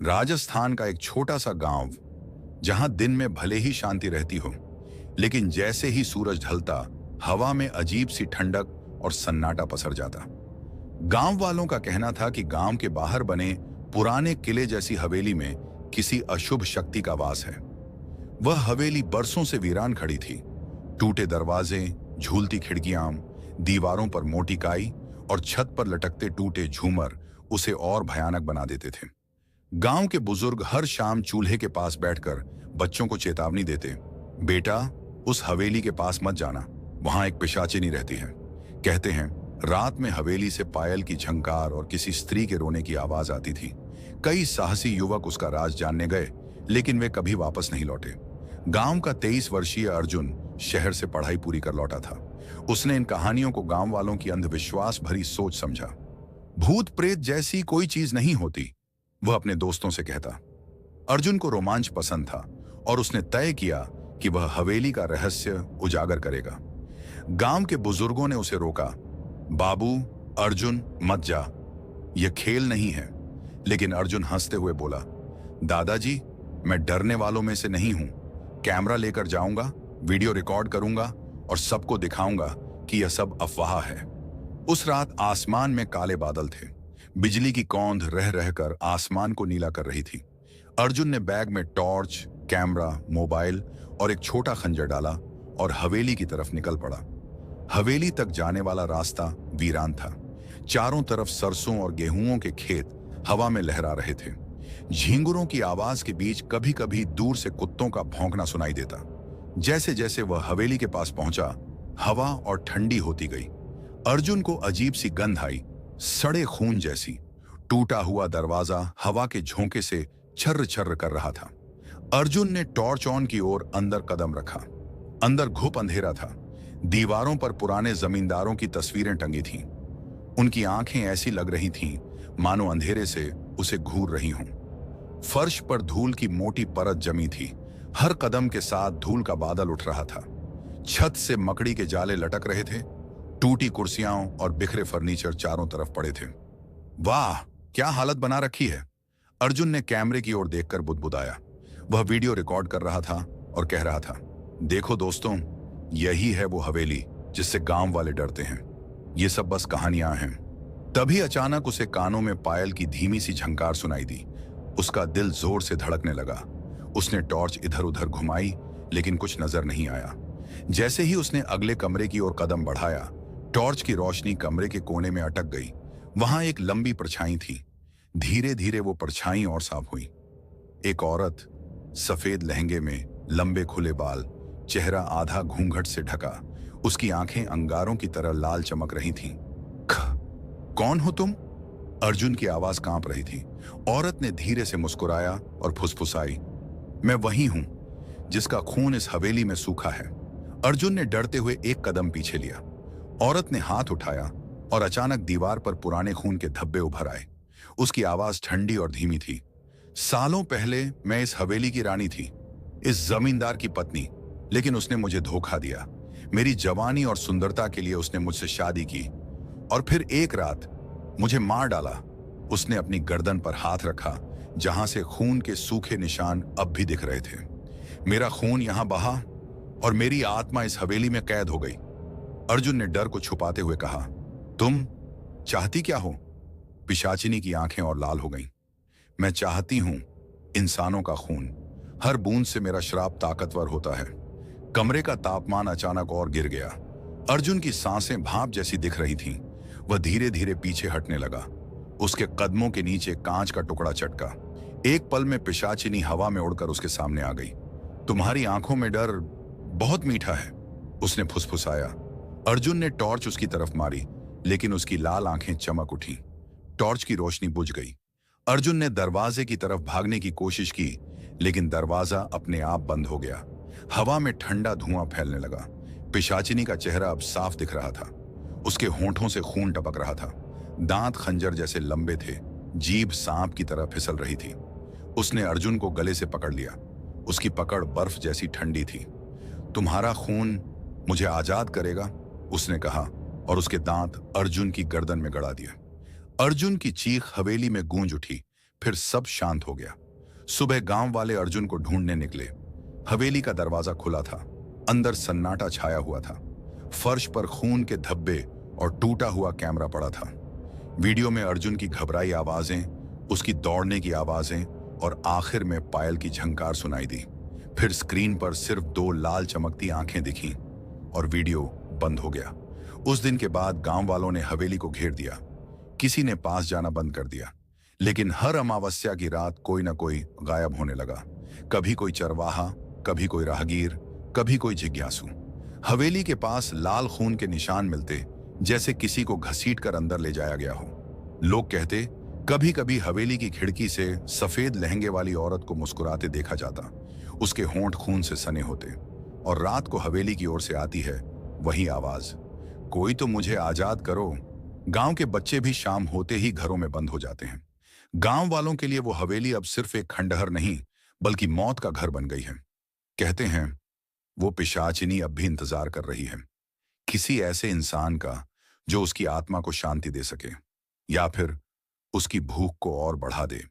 राजस्थान का एक छोटा सा गांव, जहां दिन में भले ही शांति रहती हो, लेकिन जैसे ही सूरज ढलता, हवा में अजीब सी ठंडक और सन्नाटा पसर जाता। गांव वालों का कहना था कि गांव के बाहर बने पुराने किले जैसी हवेली में किसी अशुभ शक्ति का वास है। वह हवेली बरसों से वीरान खड़ी थी। टूटे दरवाजे, झूलती खिड़कियां, दीवारों पर मोटी काई और छत पर लटकते टूटे झूमर उसे और भयानक बना देते थे। गांव के बुजुर्ग हर शाम चूल्हे के पास बैठकर बच्चों को चेतावनी देते, बेटा, उस हवेली के पास मत जाना, वहां एक पिशाचिनी रहती है। कहते हैं रात में हवेली से पायल की झंकार और किसी स्त्री के रोने की आवाज आती थी। कई साहसी युवक उसका राज जानने गए, लेकिन वे कभी वापस नहीं लौटे। गांव का 23 वर्षीय अर्जुन शहर से पढ़ाई पूरी कर लौटा था। उसने इन कहानियों को गांव वालों की अंधविश्वास भरी सोच समझा। भूत प्रेत जैसी कोई चीज नहीं होती, वह अपने दोस्तों से कहता। अर्जुन को रोमांच पसंद था और उसने तय किया कि वह हवेली का रहस्य उजागर करेगा। गांव के बुजुर्गों ने उसे रोका, बाबू अर्जुन, मत जा, यह खेल नहीं है। लेकिन अर्जुन हंसते हुए बोला, दादाजी, मैं डरने वालों में से नहीं हूं। कैमरा लेकर जाऊंगा, वीडियो रिकॉर्ड करूंगा और सबको दिखाऊंगा कि यह सब अफवाह है। उस रात आसमान में काले बादल थे। बिजली की कौंध रह रहकर आसमान को नीला कर रही थी। अर्जुन ने बैग में टॉर्च, कैमरा, मोबाइल और एक छोटा खंजर डाला और हवेली की तरफ निकल पड़ा। हवेली तक जाने वाला रास्ता वीरान था। चारों तरफ सरसों और गेहूंओं के खेत हवा में लहरा रहे थे। झींगुरों की आवाज के बीच कभी कभी दूर से कुत्तों का भौंकना सुनाई देता। जैसे जैसे वह हवेली के पास पहुंचा, हवा और ठंडी होती गई। अर्जुन को अजीब सी गंध आई, सड़े खून जैसी। टूटा हुआ दरवाजा हवा के झोंके से छर्र छर्र कर रहा था। अर्जुन ने टॉर्च ऑन की ओर अंदर कदम रखा। अंदर घुप अंधेरा था। दीवारों पर पुराने जमींदारों की तस्वीरें टंगी थीं। उनकी आंखें ऐसी लग रही थीं मानो अंधेरे से उसे घूर रही हों। फर्श पर धूल की मोटी परत जमी थी। हर कदम के साथ धूल का बादल उठ रहा था। छत से मकड़ी के जाले लटक रहे थे। टूटी कुर्सियां और बिखरे फर्नीचर चारों तरफ पड़े थे। वाह, क्या हालत बना रखी है, अर्जुन ने कैमरे की ओर देखकर बुदबुदाया। वह वीडियो रिकॉर्ड कर रहा था और कह रहा था, देखो दोस्तों, यही है वो हवेली जिससे गांव वाले डरते हैं। ये सब बस कहानियां हैं। तभी अचानक उसे कानों में पायल की धीमी सी झंकार सुनाई दी। उसका दिल जोर से धड़कने लगा। उसने टॉर्च इधर उधर घुमाई, लेकिन कुछ नजर नहीं आया। जैसे ही उसने अगले कमरे की ओर कदम बढ़ाया, टॉर्च की रोशनी कमरे के कोने में अटक गई। वहां एक लंबी परछाई थी। धीरे धीरे वो परछाई और साफ हुई। एक औरत, सफेद लहंगे में, लंबे खुले बाल, चेहरा आधा घूंघट से ढका। उसकी आंखें अंगारों की तरह लाल चमक रही थीं। कौन हो तुम? अर्जुन की आवाज कांप रही थी। औरत ने धीरे से मुस्कुराया और फुसफुसाई, मैं वही हूं जिसका खून इस हवेली में सूखा है। अर्जुन ने डरते हुए एक कदम पीछे लिया। औरत ने हाथ उठाया और अचानक दीवार पर पुराने खून के धब्बे उभर आए। उसकी आवाज ठंडी और धीमी थी। सालों पहले मैं इस हवेली की रानी थी, इस जमींदार की पत्नी, लेकिन उसने मुझे धोखा दिया। मेरी जवानी और सुंदरता के लिए उसने मुझसे शादी की और फिर एक रात मुझे मार डाला। उसने अपनी गर्दन पर हाथ रखा, जहां से खून के सूखे निशान अब भी दिख रहे थे। मेरा खून यहां बहा और मेरी आत्मा इस हवेली में कैद हो गई। अर्जुन ने डर को छुपाते हुए कहा, तुम चाहती क्या हो? पिशाचिनी की आंखें और लाल हो गईं। मैं चाहती हूं इंसानों का खून। हर बूंद से मेरा श्राप ताकतवर होता है। कमरे का तापमान अचानक और गिर गया। अर्जुन की सांसें भाप जैसी दिख रही थीं। वह धीरे धीरे पीछे हटने लगा। उसके कदमों के नीचे कांच का टुकड़ा चटका। एक पल में पिशाचिनी हवा में उड़कर उसके सामने आ गई। तुम्हारी आंखों में डर बहुत मीठा है, उसने फुसफुसाया। अर्जुन ने टॉर्च उसकी तरफ मारी, लेकिन उसकी लाल आंखें चमक उठी। टॉर्च की रोशनी बुझ गई। अर्जुन ने दरवाजे की तरफ भागने की कोशिश की, लेकिन दरवाजा अपने आप बंद हो गया। हवा में ठंडा धुआं फैलने लगा। पिशाचिनी का चेहरा अब साफ दिख रहा था। उसके होंठों से खून टपक रहा था। दांत खंजर जैसे लंबे थे। जीभ सांप की तरह फिसल रही थी। उसने अर्जुन को गले से पकड़ लिया। उसकी पकड़ बर्फ जैसी ठंडी थी। तुम्हारा खून मुझे आजाद करेगा, उसने कहा और उसके दांत अर्जुन की गर्दन में गड़ा दिया। अर्जुन की चीख हवेली में गूंज उठी। फिर सब शांत हो गया। सुबह गांव वाले अर्जुन को ढूंढने निकले। हवेली का दरवाजा खुला था। अंदर सन्नाटा छाया हुआ था। फर्श पर खून के धब्बे और टूटा हुआ कैमरा पड़ा था। वीडियो में अर्जुन की घबराई आवाजें, उसकी दौड़ने की आवाजें और आखिर में पायल की झंकार सुनाई दी। फिर स्क्रीन पर सिर्फ दो लाल चमकती आंखें दिखीं और वीडियो बंद हो गया। उस दिन के बाद गांव वालों ने हवेली को घेर दिया। किसी ने पास जाना बंद कर दिया। लेकिन हर अमावस्या की रात कोई ना कोई गायब होने लगा। कभी कोई चरवाहा, कभी कोई राहगीर, कभी कोई जिज्ञासु। हवेली के पास लाल खून के निशान मिलते, जैसे किसी को घसीट कर अंदर ले जाया गया हो। लोग कहते, कभी कभी हवेली की खिड़की से सफेद लहंगे वाली औरत को मुस्कुराते देखा जाता। उसके होंठ खून से सने होते और रात को हवेली की ओर से आती है वही आवाज, कोई तो मुझे आजाद करो। गांव के बच्चे भी शाम होते ही घरों में बंद हो जाते हैं। गांव वालों के लिए वो हवेली अब सिर्फ एक खंडहर नहीं, बल्कि मौत का घर बन गई है। कहते हैं वो पिशाचिनी अब भी इंतजार कर रही है, किसी ऐसे इंसान का जो उसकी आत्मा को शांति दे सके, या फिर उसकी भूख को और बढ़ा दे।